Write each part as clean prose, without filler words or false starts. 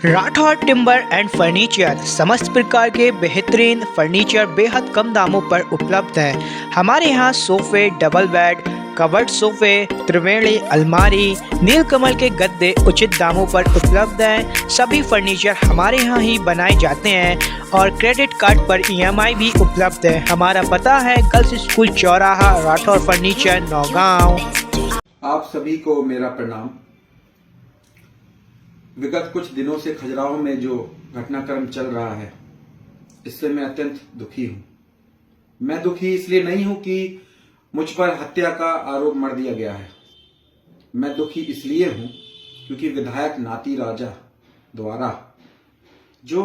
Rathore timber and furniture समस्त प्रकार के बेहतरीन फर्नीचर बेहद कम दामों पर उपलब्ध है। हमारे यहाँ सोफ़े, डबल बेड, कवर्ड सोफ़े, त्रिवेणी अलमारी, नीलकमल के गद्दे उचित दामों पर उपलब्ध हैं। सभी फर्नीचर हमारे यहाँ ही बनाए जाते हैं और क्रेडिट कार्ड पर EMI भी उपलब्ध है। हमारा पता है गर्ल्स स्कूल चौराहा, राठौर फर्नीचर, नौगांव। आप सभी को मेरा प्रणाम। विगत कुछ दिनों से खजुराहो में जो घटनाक्रम चल रहा है, इससे मैं अत्यंत दुखी हूं। मैं दुखी इसलिए नहीं हूं कि मुझ पर हत्या का आरोप मढ़ दिया गया है। मैं दुखी इसलिए हूं क्योंकि विधायक नाती राजा द्वारा जो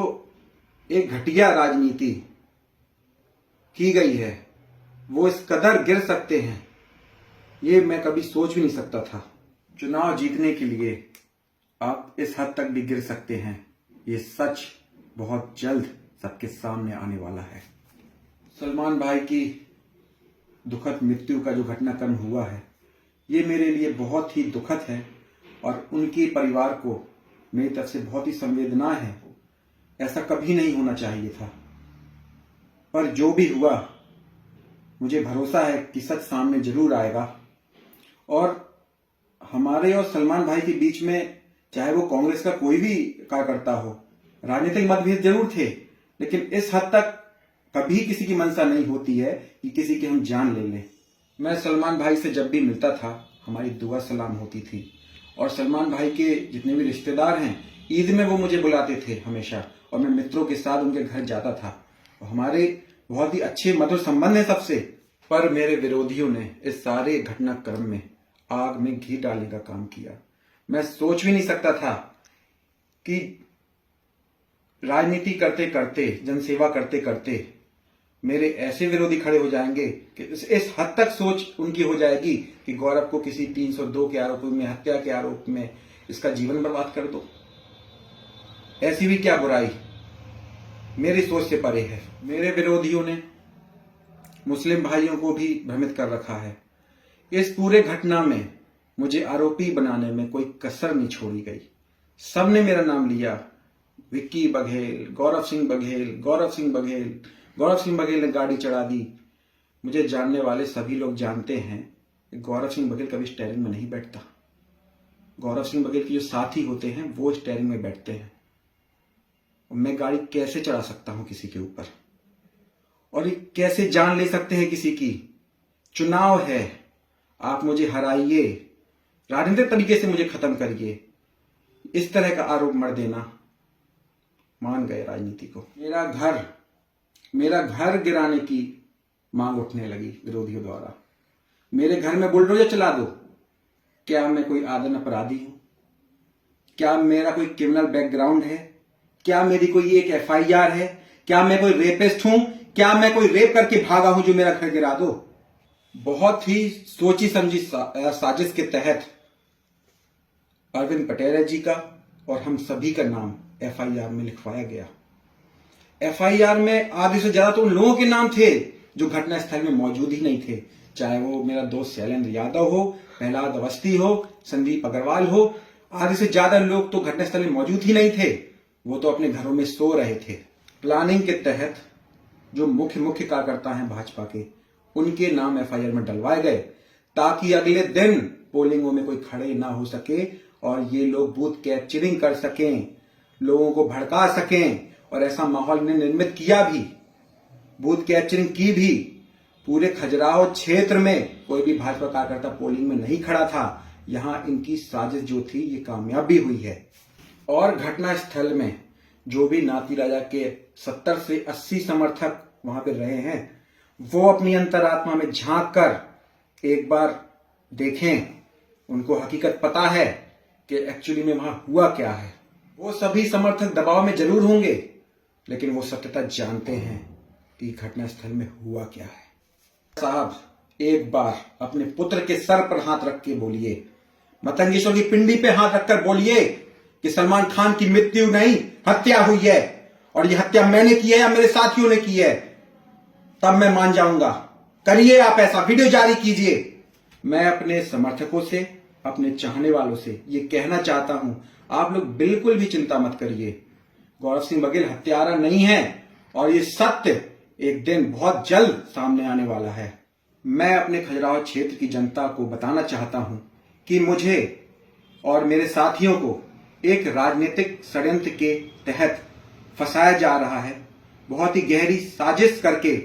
एक घटिया राजनीति की गई है, वो इस कदर गिर सकते हैं, ये मैं कभी सोच भी नहीं सकता था। चुनाव जीतने के लिए आप इस हद तक भी गिर सकते हैं, ये सच बहुत जल्द सबके सामने आने वाला है। सलमान भाई की दुखद मृत्यु का जो घटनाक्रम हुआ है, ये मेरे लिए बहुत ही दुखद है और उनके परिवार को मेरी तरफ से बहुत ही संवेदना है। ऐसा कभी नहीं होना चाहिए था, पर जो भी हुआ, मुझे भरोसा है कि सच सामने जरूर आएगा। और हमारे और सलमान भाई के बीच में, चाहे वो कांग्रेस का कोई भी कार्यकर्ता हो, राजनीतिक मतभेद जरूर थे, लेकिन इस हद तक कभी किसी की मंशा नहीं होती है कि किसी की हम जान ले लें। मैं सलमान भाई से जब भी मिलता था, हमारी दुआ सलाम होती थी। और सलमान भाई के जितने भी रिश्तेदार हैं, ईद में वो मुझे बुलाते थे हमेशा, और मैं मित्रों के साथ उनके घर जाता था। और हमारे बहुत ही अच्छे मधुर संबंध हैं सबसे। पर मेरे विरोधियों ने इस सारे घटनाक्रम में आग में घी डालने का काम किया। मैं सोच भी नहीं सकता था कि राजनीति करते करते, जनसेवा करते करते मेरे ऐसे विरोधी खड़े हो जाएंगे कि इस हद तक सोच उनकी हो जाएगी कि गौरव को किसी 302 के आरोप में, हत्या के आरोप में इसका जीवन बर्बाद कर दो। ऐसी भी क्या बुराई मेरी सोच से परे है। मेरे विरोधियों ने मुस्लिम भाइयों को भी भ्रमित कर रखा है। इस पूरे घटना में मुझे आरोपी बनाने में कोई कसर नहीं छोड़ी गई। सबने मेरा नाम लिया, विक्की बघेल, गौरव सिंह बघेल, गौरव सिंह बघेल। गौरव सिंह बघेल ने गाड़ी चढ़ा दी। मुझे जानने वाले सभी लोग जानते हैं कि गौरव सिंह बघेल कभी स्टीयरिंग में नहीं बैठता। गौरव सिंह बघेल के जो साथी होते हैं, वो स्टीयरिंग में बैठते हैं। मैं गाड़ी कैसे चढ़ा सकता हूं किसी के ऊपर, और ये कैसे जान ले सकते हैं किसी की? चुनाव है, आप मुझे हराइए, राजनीतिक तरीके से मुझे खत्म करिए। इस तरह का आरोप मढ़ देना, मान गए राजनीति को। मेरा घर गिराने की मांग उठने लगी विरोधियों द्वारा। मेरे घर में बुलडोजर चला दो। क्या मैं कोई आदन अपराधी हूं? क्या मेरा कोई क्रिमिनल बैकग्राउंड है? क्या मेरी कोई एक FIR है? क्या मैं कोई रेपिस्ट हूं? क्या मैं कोई रेप करके भागा हूं जो मेरा घर गिरा दो? बहुत ही सोची समझी साजिश के तहत अरविंद पटेल जी का और हम सभी का नाम FIR में लिखवाया गया। FIR में आधे से ज्यादा तो उन लोगों के नाम थे जो घटनास्थल में मौजूद ही नहीं थे। चाहे वो मेरा दोस्त शैलेंद्र यादव हो, प्रहलाद अवस्थी हो, संदीप अग्रवाल हो, आधे से ज्यादा लोग तो घटनास्थल में मौजूद ही नहीं थे। वो तो अपने घरों में सो रहे थे। प्लानिंग के तहत जो मुख्य कार्यकर्ता हैं भाजपा के, उनके नाम FIR में डलवाए गए ताकि अगले दिन पोलिंगों में कोई खड़े ना हो सके और ये लोग बूथ कैप्चरिंग कर सकें, लोगों को भड़का सकें। और ऐसा माहौल ने निर्मित किया भी, बूथ कैप्चरिंग की भी। पूरे खजुराहो क्षेत्र में कोई भी भाजपा कार्यकर्ता पोलिंग में नहीं खड़ा था। यहां इनकी साजिश जो थी, ये कामयाब भी हुई है। और घटनास्थल में जो भी नाती राजा के 70 से 80 समर्थक वहां पे रहे हैं, वो अपनी अंतरात्मा में झांक कर एक बार देखें। उनको हकीकत पता है कि एक्चुअली में वहां हुआ क्या है। वो सभी समर्थक दबाव में जरूर होंगे, लेकिन वो सत्यता जानते हैं कि घटनास्थल में हुआ क्या है। साहब, एक बार अपने पुत्र के सर पर हाथ रख के बोलिए, मतंगेश्वर की पिंडी पे हाथ रखकर बोलिए कि सलमान खान की मृत्यु नहीं, हत्या हुई है, और यह हत्या मैंने की है या मेरे साथियों ने की है, तब मैं मान जाऊंगा। करिए आप ऐसा, वीडियो जारी कीजिए। मैं अपने समर्थकों से, अपने चाहने वालों से ये कहना चाहता हूं, आप लोग बिल्कुल भी चिंता मत करिए, गौरव सिंह बघेल हत्यारा नहीं है और ये सत्य एक दिन बहुत जल्द सामने आने वाला है। मैं अपने खजुराहो क्षेत्र की जनता को बताना चाहता हूं कि मुझे और मेरे साथियों को एक राजनीतिक षड्यंत्र के तहत फंसाया जा रहा है। बहुत ही गहरी साजिश करके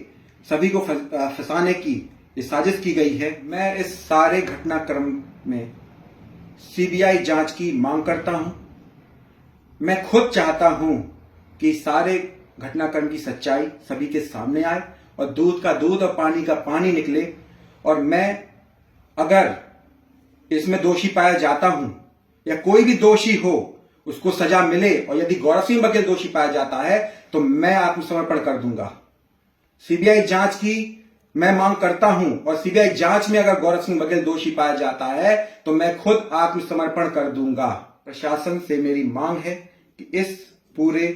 सभी को फंसाने की ये साजिश की गई है। मैं इस सारे घटनाक्रम में सीबीआई जांच की मांग करता हूं। मैं खुद चाहता हूं कि सारे घटनाक्रम की सच्चाई सभी के सामने आए और दूध का दूध और पानी का पानी निकले। और मैं अगर इसमें दोषी पाया जाता हूं या कोई भी दोषी हो उसको सजा मिले, और यदि गौरव सिंह बघेल दोषी पाया जाता है तो मैं आत्मसमर्पण कर दूंगा। सीबीआई जांच की मैं मांग करता हूं और सीबीआई जांच में अगर गौरव सिंह बघेल दोषी पाया जाता है तो मैं खुद आत्मसमर्पण कर दूंगा। प्रशासन से मेरी मांग है कि इस पूरे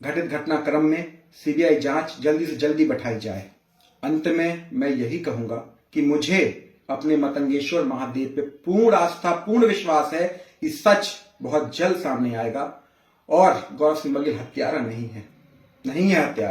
घटित घटनाक्रम में सीबीआई जांच जल्दी से जल्दी बैठाई जाए। अंत में मैं यही कहूंगा कि मुझे अपने मतंगेश्वर महादेव पे पूर्ण आस्था, पूर्ण विश्वास है कि सच बहुत जल्द सामने आएगा और गौरव सिंह बघेल हत्यारा नहीं है हत्यारा।